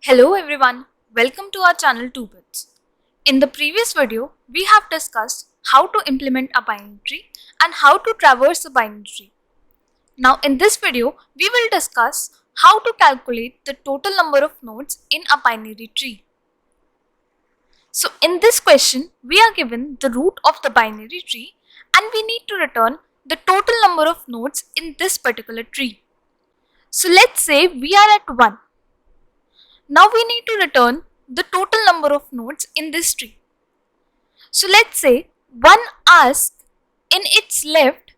Hello everyone, welcome to our channel 2 Bits. In the previous video, we have discussed how to implement a binary tree and how to traverse a binary tree. Now in this video, we will discuss how to calculate the total number of nodes in a binary tree. So in this question, we are given the root of the binary tree and we need to return the total number of nodes in this particular tree. So let's say we are at 1. Now we need to return the total number of nodes in this tree. So let's say 1 asks in its left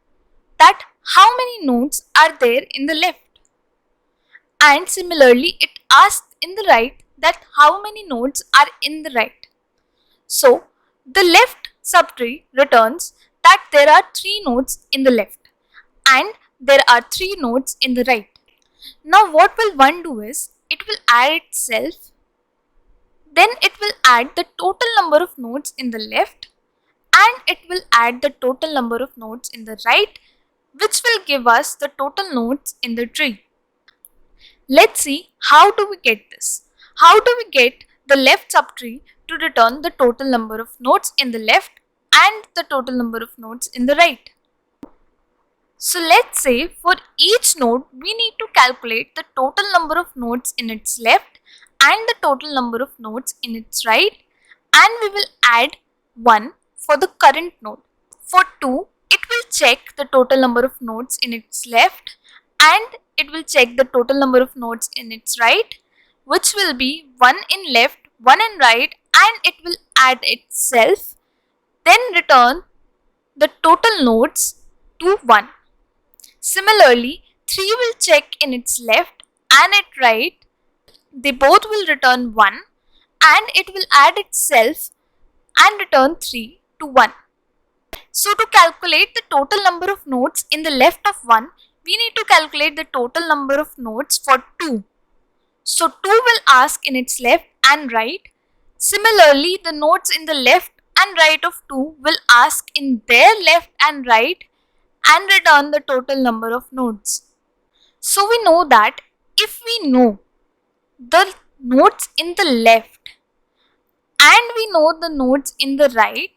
that how many nodes are there in the left, and similarly it asks in the right that how many nodes are in the right. So the left subtree returns that there are 3 nodes in the left and there are 3 nodes in the right. Now what will 1 do is it will add itself, then it will add the total number of nodes in the left and it will add the total number of nodes in the right, which will give us the total nodes in the tree. Let's see how do we get this. How do we get the left subtree to return the total number of nodes in the left and the total number of nodes in the right? So let's say for each node we need to calculate the total number of nodes in its left and the total number of nodes in its right, and we will add 1 for the current node. For 2, it will check the total number of nodes in its left and it will check the total number of nodes in its right, which will be 1 in left, 1 in right, and it will add itself, then return the total nodes to 1. Similarly, 3 will check in its left and its right. They both will return 1 and it will add itself and return 3 to 1. So to calculate the total number of nodes in the left of 1, we need to calculate the total number of nodes for 2. So 2 will ask in its left and right. Similarly, the nodes in the left and right of 2 will ask in their left and right and return the total number of nodes. So we know that if we know the nodes in the left and we know the nodes in the right,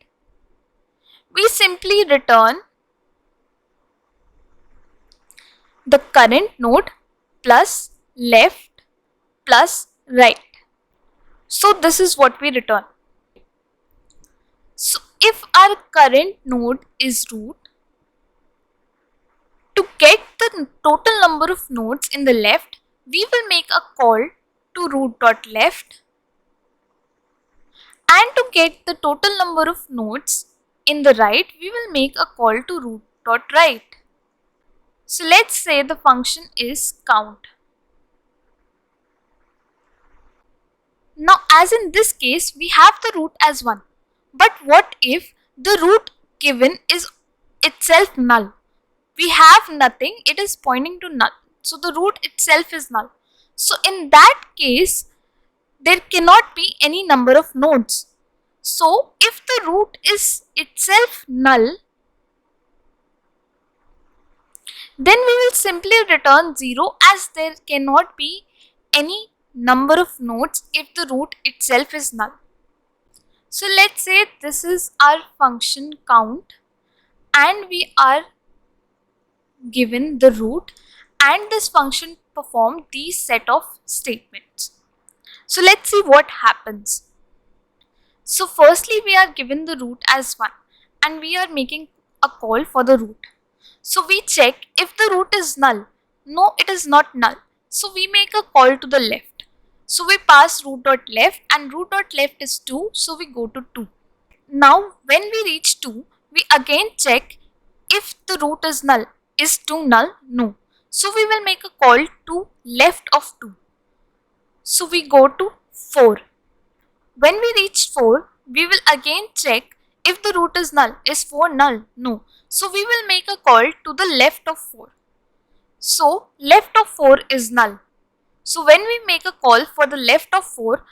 we simply return the current node plus left plus right. So this is what we return. So if our current node is root, to get the total number of nodes in the left, we will make a call to root.left, and to get the total number of nodes in the right, we will make a call to root.right. So let's say the function is count. Now as in this case, we have the root as 1. But what if the root given is itself null? We have nothing, it is pointing to null. So the root itself is null. So in that case, there cannot be any number of nodes. So if the root is itself null, then we will simply return 0, as there cannot be any number of nodes if the root itself is null. So let's say this is our function count and we are given the root, and this function perform these set of statements. So let's see what happens. So firstly we are given the root as 1 and we are making a call for the root. So we check if the root is null. No, it is not null. So we make a call to the left. So we pass root.left and root.left is 2, so we go to 2. Now when we reach 2, we again check if the root is null. Is 2 null? No. So we will make a call to left of 2. So we go to 4. When we reach 4, we will again check if the root is null. Is 4 null? No. So we will make a call to the left of 4. So left of 4 is null. So when we make a call for the left of 4,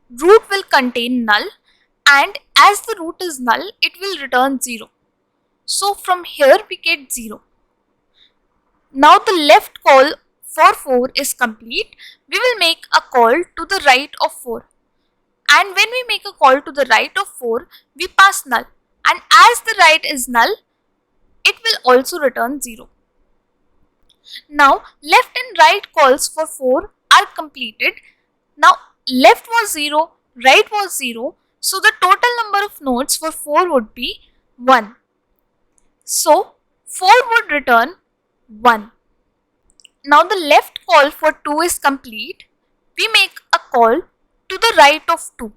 root will contain null, and as the root is null, it will return 0. So from here we get 0. Now the left call for 4 is complete, we will make a call to the right of 4. And when we make a call to the right of 4, we pass null. And as the right is null, it will also return 0. Now, left and right calls for 4 are completed. Now, left was 0, right was 0. So, the total number of nodes for 4 would be 1. So, 4 would return 1. Now, the left call for 2 is complete. We make a call to the right of 2.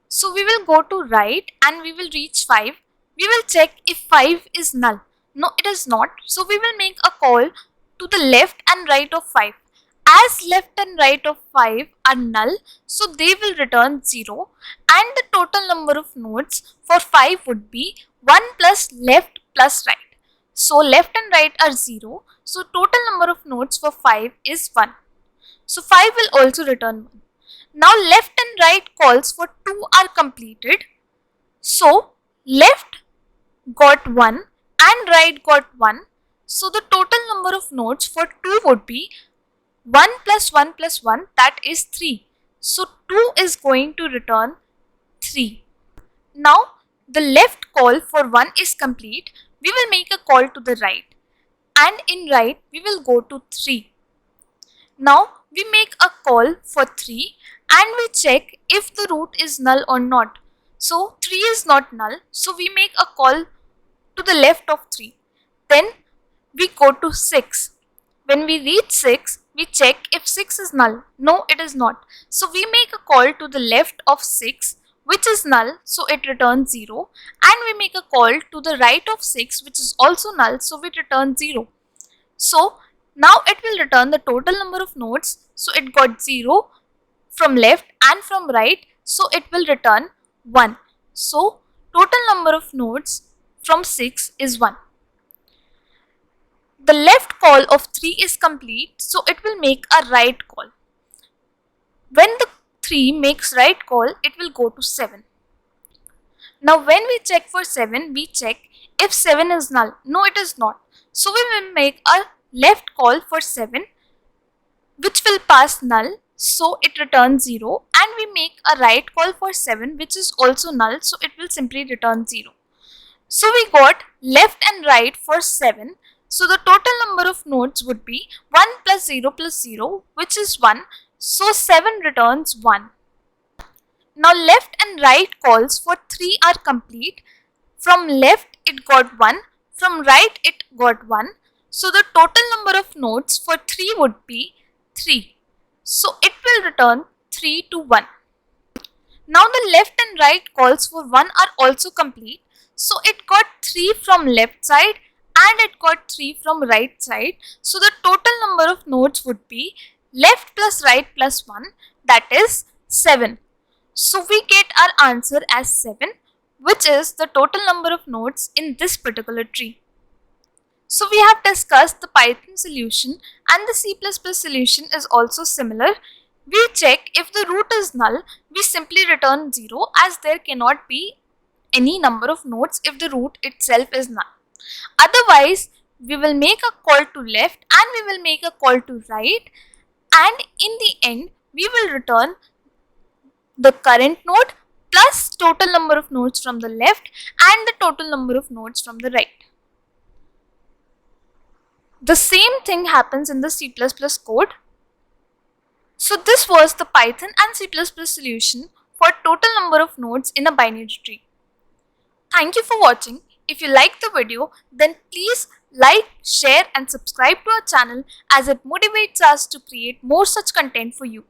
So, we will go to right and we will reach 5. We will check if 5 is null. No, it is not. So, we will make a call to the left and right of 5. As left and right of 5 are null, so they will return 0, and the total number of nodes for 5 would be 1 plus left plus right. So left and right are 0, so total number of nodes for 5 is 1. So 5 will also return 1. Now left and right calls for 2 are completed. So left got 1 and right got 1. So the total number of nodes for 2 would be 1 plus 1 plus 1, that is 3. So 2 is going to return 3. Now the left call for 1 is complete. We will make a call to the right, and in right we will go to 3. Now we make a call for 3 and we check if the root is null or not. So 3 is not null, so we make a call to the left of 3. Then we go to 6. When we reach 6, we check if 6 is null. No, it is not. So we make a call to the left of 6, which is null, so it returns 0. And we make a call to the right of 6, which is also null, so we return 0. So now it will return the total number of nodes. So it got 0 from left and from right, so it will return 1. So total number of nodes from 6 is 1. The left call of 3 is complete, so it will make a right call. When the 3 makes right call, it will go to 7. Now when we check for 7, we check if 7 is null. No, it is not. So we will make a left call for 7, which will pass null, so it returns 0, and we make a right call for 7, which is also null, so it will simply return 0. So we got left and right for 7. So the total number of nodes would be 1 plus 0, which is 1. So 7 returns 1. Now left and right calls for 3 are complete. From left it got 1. From right it got 1. So the total number of nodes for 3 would be 3. So it will return 3 to 1. Now the left and right calls for 1 are also complete. So it got 3 from left side and it got 3 from right side. So the total number of nodes would be left plus right plus 1, that is 7. So we get our answer as 7, which is the total number of nodes in this particular tree. So we have discussed the Python solution, and the C++ solution is also similar. We check if the root is null, we simply return 0, as there cannot be any number of nodes if the root itself is null. Otherwise, we will make a call to left and we will make a call to right, and in the end we will return the current node plus total number of nodes from the left and the total number of nodes from the right. The same thing happens in the C++ code. So this was the Python and C++ solution for total number of nodes in a binary tree. Thank you for watching. If you liked the video, then please like, share and subscribe to our channel, as it motivates us to create more such content for you.